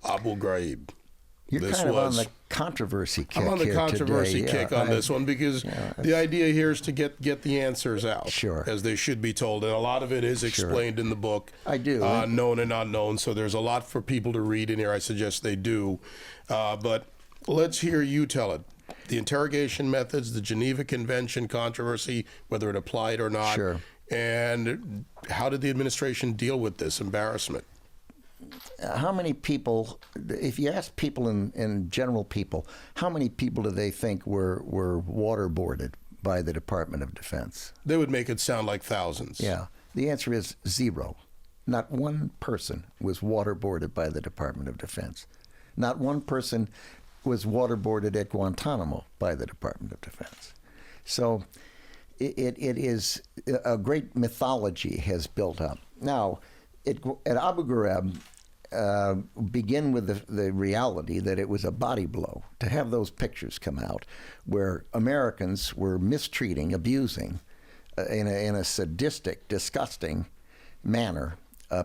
Abu Ghraib. You're This kind of on was- the controversy kick. I'm on the here controversy today. kick on this one because the idea here is to get the answers out, Sure, as they should be told, and a lot of it is explained in the book. I do. Known and unknown, so there's a lot for people to read in here. I suggest they do, but let's hear you tell it. The interrogation methods, the Geneva Convention controversy, whether it applied or not, Sure. and how did the administration deal with this embarrassment? How many people, if you ask people in general people, how many people do they think were waterboarded by the Department of Defense? They would make it sound like thousands. Yeah. The answer is zero. Not one person was waterboarded by the Department of Defense. Not one person was waterboarded at Guantanamo by the Department of Defense. So it is a great mythology has built up. Now, at Abu Ghraib, begin with the reality that it was a body blow to have those pictures come out where Americans were mistreating, abusing in a sadistic, disgusting manner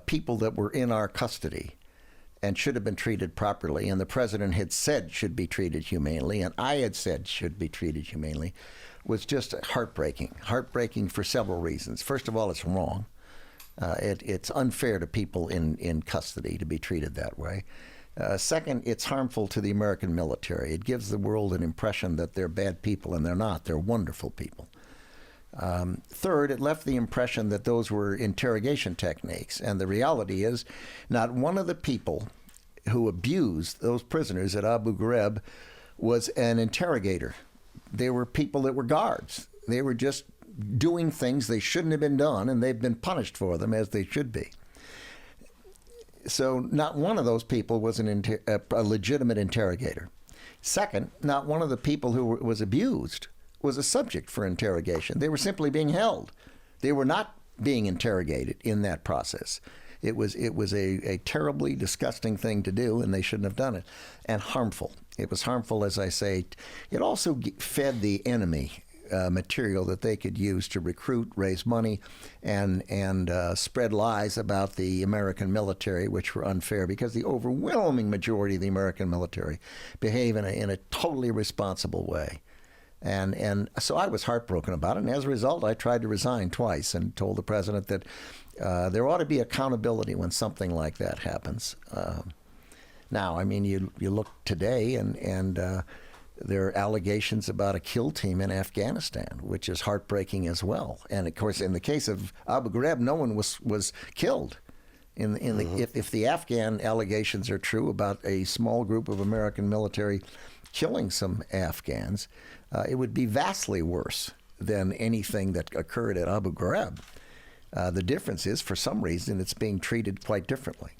people that were in our custody and should have been treated properly, and the president had said should be treated humanely, and I had said should be treated humanely, was just heartbreaking. Heartbreaking for several reasons. First of all, it's wrong. It's unfair to people in custody to be treated that way. Second, it's harmful to the American military. It gives the world an impression that they're bad people, and they're not. They're wonderful people. Third, it left the impression that those were interrogation techniques, and the reality is not one of the people who abused those prisoners at Abu Ghraib was an interrogator. They were people that were guards. They were just doing things they shouldn't have been done, and they've been punished for them as they should be. So not one of those people was a legitimate interrogator. Second, not one of the people who was abused was a subject for interrogation. They were simply being held. They were not being interrogated in that process. It was a terribly disgusting thing to do, and they shouldn't have done it, and harmful. It was harmful, as I say. It also fed the enemy material that they could use to recruit, raise money, and spread lies about the American military, which were unfair because the overwhelming majority of the American military behave in a totally responsible way. And so I was heartbroken about it, and as a result, I tried to resign twice and told the president that there ought to be accountability when something like that happens. Now, I mean, you look today, and there are allegations about a kill team in Afghanistan, which is heartbreaking as well. And of course, in the case of Abu Ghraib, no one was killed. If the Afghan allegations are true about a small group of American military killing some Afghans, it would be vastly worse than anything that occurred at Abu Ghraib. The difference is, for some reason, it's being treated quite differently.